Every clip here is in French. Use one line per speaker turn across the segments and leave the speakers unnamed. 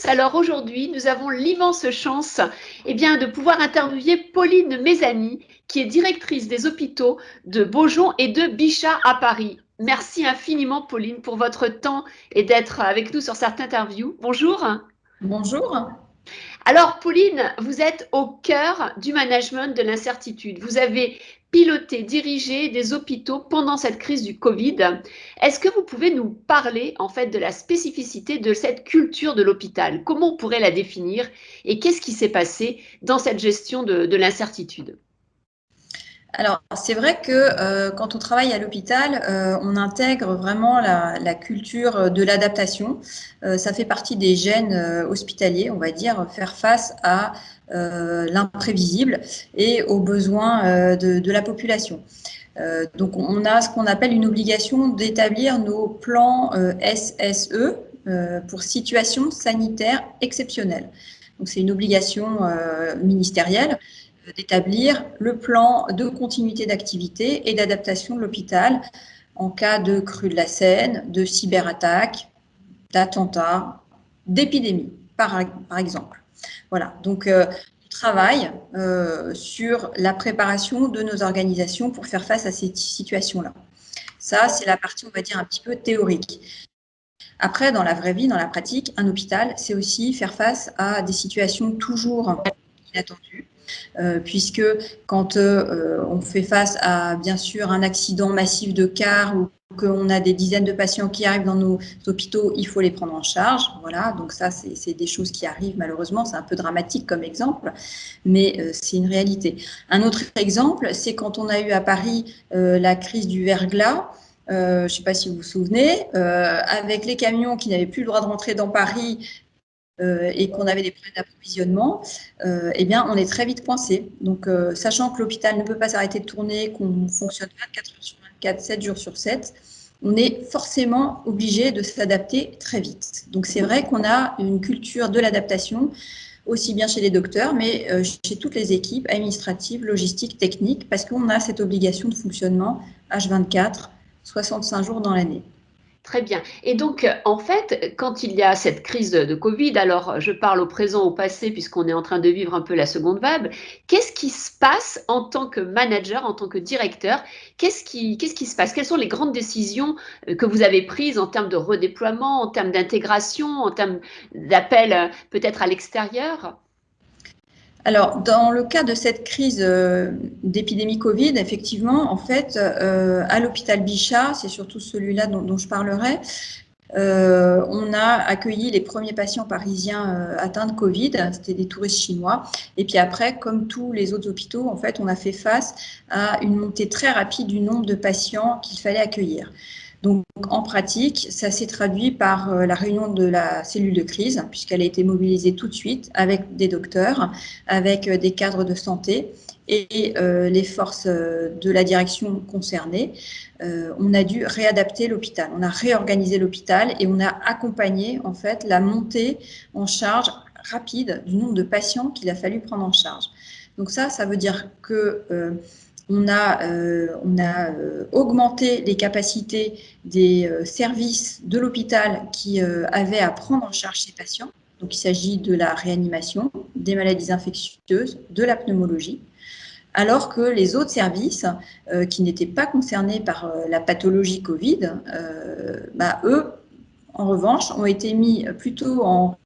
tous. Alors aujourd'hui, nous avons l'immense chance de pouvoir interviewer Pauline Mézani, qui est directrice des hôpitaux de Beaujon et de Bichat à Paris. Merci infiniment, Pauline, pour votre temps et d'être avec nous sur cette interview. Bonjour.
Bonjour.
Alors, Pauline, vous êtes au cœur du management de l'incertitude. Vous avez piloté, dirigé des hôpitaux pendant cette crise du Covid. Est-ce que vous pouvez nous parler en fait de la spécificité de cette culture de l'hôpital? Comment on pourrait la définir et qu'est-ce qui s'est passé dans cette gestion de l'incertitude?
Alors, c'est vrai que quand on travaille à l'hôpital, on intègre vraiment la culture de l'adaptation. Ça fait partie des gènes hospitaliers, on va dire, faire face à l'imprévisible et aux besoins de la population. Donc, on a ce qu'on appelle une obligation d'établir nos plans SSE pour situation sanitaire exceptionnelle. Donc, c'est une obligation ministérielle d'établir le plan de continuité d'activité et d'adaptation de l'hôpital en cas de crue de la Seine, de cyberattaque, d'attentat, d'épidémie, par exemple. Voilà, donc on travaille sur la préparation de nos organisations pour faire face à ces situations-là. Ça, c'est la partie, on va dire, un petit peu théorique. Après, dans la vraie vie, dans la pratique, un hôpital, c'est aussi faire face à des situations toujours inattendues. Puisque quand on fait face à, bien sûr, un accident massif de car ou qu'on a des dizaines de patients qui arrivent dans nos hôpitaux, il faut les prendre en charge. Voilà, donc ça, c'est des choses qui arrivent malheureusement. C'est un peu dramatique comme exemple, mais c'est une réalité. Un autre exemple, c'est quand on a eu à Paris la crise du verglas. Je ne sais pas si vous vous souvenez, avec les camions qui n'avaient plus le droit de rentrer dans Paris et qu'on avait des problèmes d'approvisionnement, eh bien, on est très vite coincé. Donc, sachant que l'hôpital ne peut pas s'arrêter de tourner, qu'on fonctionne 24 heures sur 24, 7 jours sur 7, on est forcément obligé de s'adapter très vite. Donc, c'est vrai qu'on a une culture de l'adaptation, aussi bien chez les docteurs, mais chez toutes les équipes administratives, logistiques, techniques, parce qu'on a cette obligation de fonctionnement H24, 65 jours dans l'année.
Très bien. Et donc, en fait, quand il y a cette crise de Covid, alors je parle au présent, au passé, puisqu'on est en train de vivre un peu la seconde vague, qu'est-ce qui se passe en tant que manager, en tant que directeur? Qu'est-ce qui se passe? Quelles sont les grandes décisions que vous avez prises en termes de redéploiement, en termes d'intégration, en termes d'appel peut-être à l'extérieur?
Alors, dans le cas de cette crise d'épidémie Covid, effectivement, en fait, à l'hôpital Bichat, c'est surtout celui-là dont je parlerai, on a accueilli les premiers patients parisiens atteints de Covid, c'était des touristes chinois. Et puis après, comme tous les autres hôpitaux, en fait, on a fait face à une montée très rapide du nombre de patients qu'il fallait accueillir. Donc, en pratique, ça s'est traduit par la réunion de la cellule de crise, puisqu'elle a été mobilisée tout de suite avec des docteurs, avec des cadres de santé et les forces de la direction concernée. On a dû réadapter l'hôpital. On a réorganisé l'hôpital et on a accompagné en fait la montée en charge rapide du nombre de patients qu'il a fallu prendre en charge. Donc ça veut dire que on a augmenté les capacités des services de l'hôpital qui avaient à prendre en charge ces patients. Donc, il s'agit de la réanimation, des maladies infectieuses, de la pneumologie, alors que les autres services qui n'étaient pas concernés par la pathologie Covid, eux, en revanche, ont été mis plutôt en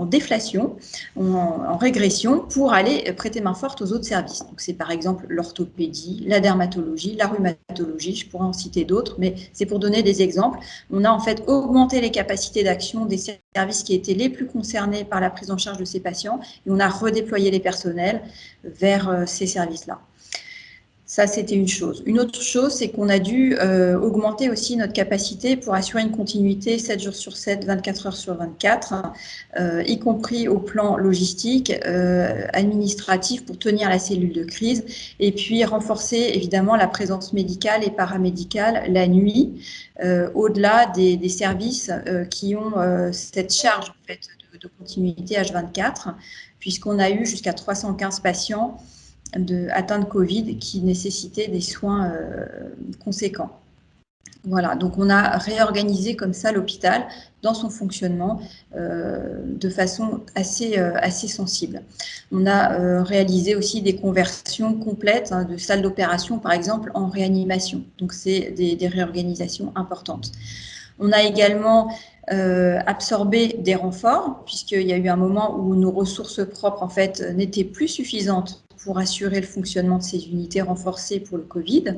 déflation, en régression, pour aller prêter main forte aux autres services. Donc, c'est par exemple l'orthopédie, la dermatologie, la rhumatologie, je pourrais en citer d'autres, mais c'est pour donner des exemples. On a en fait augmenté les capacités d'action des services qui étaient les plus concernés par la prise en charge de ces patients et on a redéployé les personnels vers ces services-là. Ça, c'était une chose. Une autre chose, c'est qu'on a dû augmenter aussi notre capacité pour assurer une continuité 7 jours sur 7, 24 heures sur 24, y compris au plan logistique, administratif pour tenir la cellule de crise, et puis renforcer évidemment la présence médicale et paramédicale la nuit, au-delà des services qui ont cette charge en fait, de continuité H24, puisqu'on a eu jusqu'à 315 patients atteints de Covid qui nécessitaient des soins conséquents. Voilà, donc on a réorganisé comme ça l'hôpital dans son fonctionnement de façon assez sensible. On a réalisé aussi des conversions complètes de salles d'opération, par exemple, en réanimation. Donc c'est des réorganisations importantes. On a également absorbé des renforts, puisqu'il y a eu un moment où nos ressources propres en fait, n'étaient plus suffisantes pour assurer le fonctionnement de ces unités renforcées pour le Covid.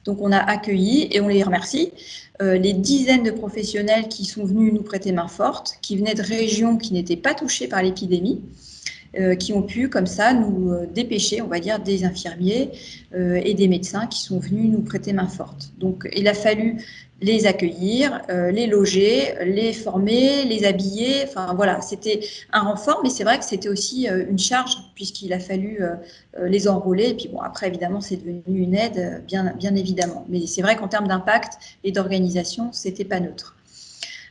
Donc on a accueilli, et on les remercie, les dizaines de professionnels qui sont venus nous prêter main forte, qui venaient de régions qui n'étaient pas touchées par l'épidémie, qui ont pu comme ça nous dépêcher, on va dire, des infirmiers et des médecins qui sont venus nous prêter main forte. Donc il a fallu les accueillir, les loger, les former, les habiller. Enfin voilà, c'était un renfort, mais c'est vrai que c'était aussi une charge puisqu'il a fallu les enrôler. Et puis bon, après évidemment, c'est devenu une aide, bien évidemment. Mais c'est vrai qu'en termes d'impact et d'organisation, c'était pas neutre.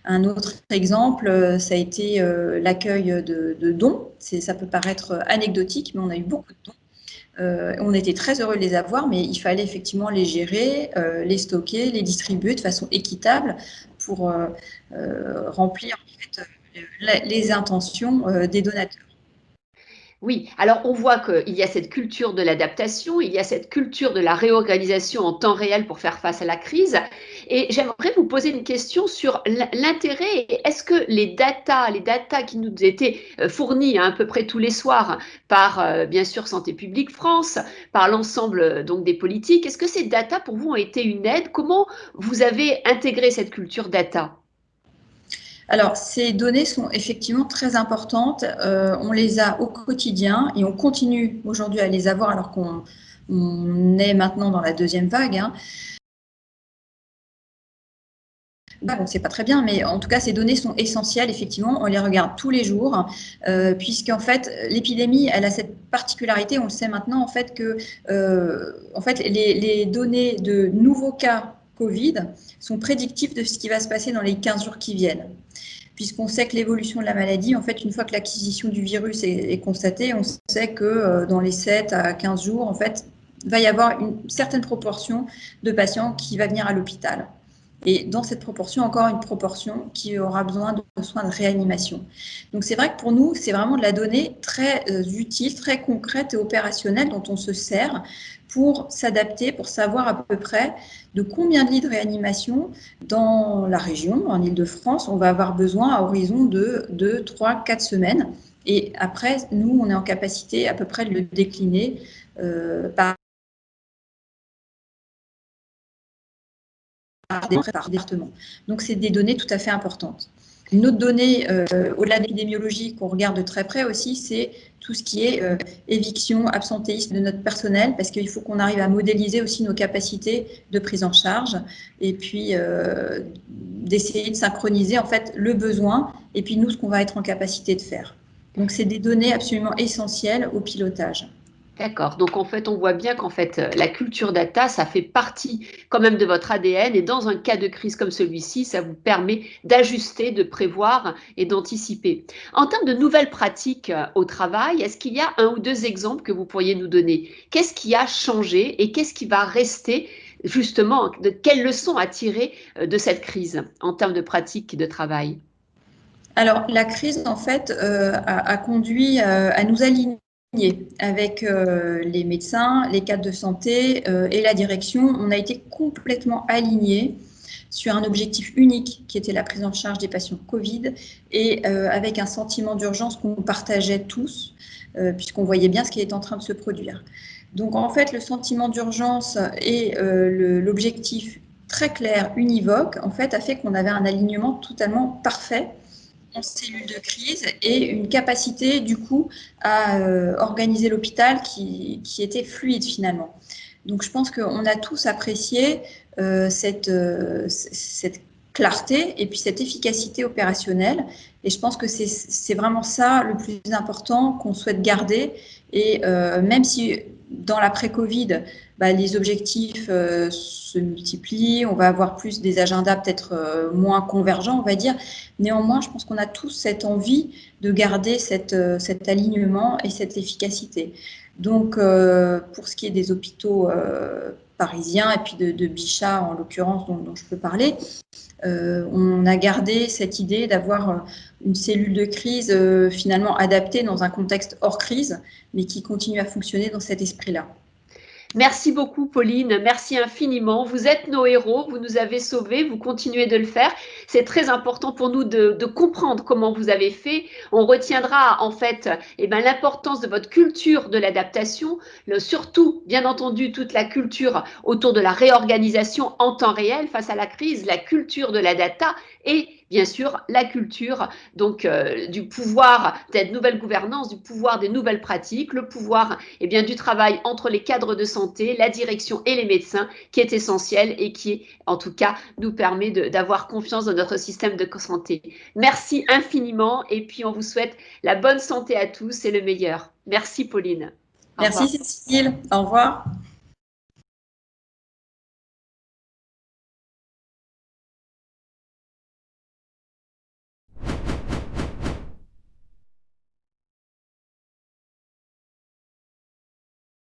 Un autre exemple, ça a été l'accueil de dons. Ça peut paraître anecdotique, mais on a eu beaucoup de dons. On était très heureux de les avoir, mais il fallait effectivement les gérer, les stocker, les distribuer de façon équitable pour remplir en fait, les intentions des donateurs.
Oui, alors on voit qu'il y a cette culture de l'adaptation, il y a cette culture de la réorganisation en temps réel pour faire face à la crise. Et j'aimerais vous poser une question sur l'intérêt. Est-ce que les datas qui nous étaient fournies à peu près tous les soirs par, bien sûr, Santé publique France, par l'ensemble donc des politiques, est-ce que ces datas pour vous ont été une aide? Comment vous avez intégré cette culture data?
Alors, ces données sont effectivement très importantes. On les a au quotidien et on continue aujourd'hui à les avoir alors qu'on est maintenant dans la deuxième vague. On ne sait pas très bien, mais en tout cas, ces données sont essentielles. Effectivement, on les regarde tous les jours, puisqu'en fait, l'épidémie, elle a cette particularité, on le sait maintenant, en fait, que en fait, les données de nouveaux cas Covid sont prédictives de ce qui va se passer dans les 15 jours qui viennent. Puisqu'on sait que l'évolution de la maladie, en fait, une fois que l'acquisition du virus est constatée, on sait que dans les 7 à 15 jours, en fait, il va y avoir une certaine proportion de patients qui va venir à l'hôpital. Et dans cette proportion, encore une proportion qui aura besoin de soins de réanimation. Donc c'est vrai que pour nous, c'est vraiment de la donnée très utile, très concrète et opérationnelle dont on se sert pour s'adapter, pour savoir à peu près de combien de lits de réanimation dans la région, en Île-de-France, on va avoir besoin à horizon de 2, 3, 4 semaines. Et après, nous, on est en capacité à peu près de le décliner par département. Donc, c'est des données tout à fait importantes. Une autre donnée, au-delà de l'épidémiologie, qu'on regarde de très près aussi, c'est tout ce qui est éviction, absentéisme de notre personnel, parce qu'il faut qu'on arrive à modéliser aussi nos capacités de prise en charge, et puis d'essayer de synchroniser en fait le besoin, et puis nous, ce qu'on va être en capacité de faire. Donc, c'est des données absolument essentielles au pilotage.
D'accord. Donc en fait, on voit bien qu'en fait, la culture data, ça fait partie quand même de votre ADN et dans un cas de crise comme celui-ci, ça vous permet d'ajuster, de prévoir et d'anticiper. En termes de nouvelles pratiques au travail, est-ce qu'il y a un ou deux exemples que vous pourriez nous donner? Qu'est-ce qui a changé et qu'est-ce qui va rester justement? De quelles leçons à tirer de cette crise en termes de pratiques de travail?
Alors, la crise, en fait, a conduit à nous aligner avec les médecins, les cadres de santé et la direction. On a été complètement alignés sur un objectif unique qui était la prise en charge des patients Covid et avec un sentiment d'urgence qu'on partageait tous, puisqu'on voyait bien ce qui était en train de se produire. Donc, en fait, le sentiment d'urgence et l'objectif très clair, univoque, en fait, a fait qu'on avait un alignement totalement parfait en cellule de crise et une capacité du coup à organiser l'hôpital qui était fluide finalement. Donc je pense qu'on a tous apprécié cette clarté et puis cette efficacité opérationnelle. Et je pense que c'est vraiment ça le plus important qu'on souhaite garder. Et même si dans l'après-Covid, les objectifs se multiplient, on va avoir plus des agendas peut-être moins convergents, on va dire. Néanmoins, je pense qu'on a tous cette envie de garder cet alignement et cette efficacité. Donc, pour ce qui est des hôpitaux parisien et puis de Bichat en l'occurrence dont je peux parler, on a gardé cette idée d'avoir une cellule de crise finalement adaptée dans un contexte hors crise, mais qui continue à fonctionner dans cet esprit-là.
Merci beaucoup, Pauline. Merci infiniment. Vous êtes nos héros. Vous nous avez sauvés. Vous continuez de le faire. C'est très important pour nous de comprendre comment vous avez fait. On retiendra en fait l'importance de votre culture de l'adaptation, surtout, bien entendu, toute la culture autour de la réorganisation en temps réel face à la crise, la culture de la data et bien sûr la culture donc du pouvoir de nouvelle gouvernance, du pouvoir des nouvelles pratiques, le pouvoir du travail entre les cadres de santé, la direction et les médecins qui est essentiel et qui en tout cas nous permet d'avoir confiance dans notre système de santé. Merci infiniment et puis on vous souhaite la bonne santé à tous et le meilleur. Merci Pauline. Au
Merci
revoir.
Cécile, au revoir.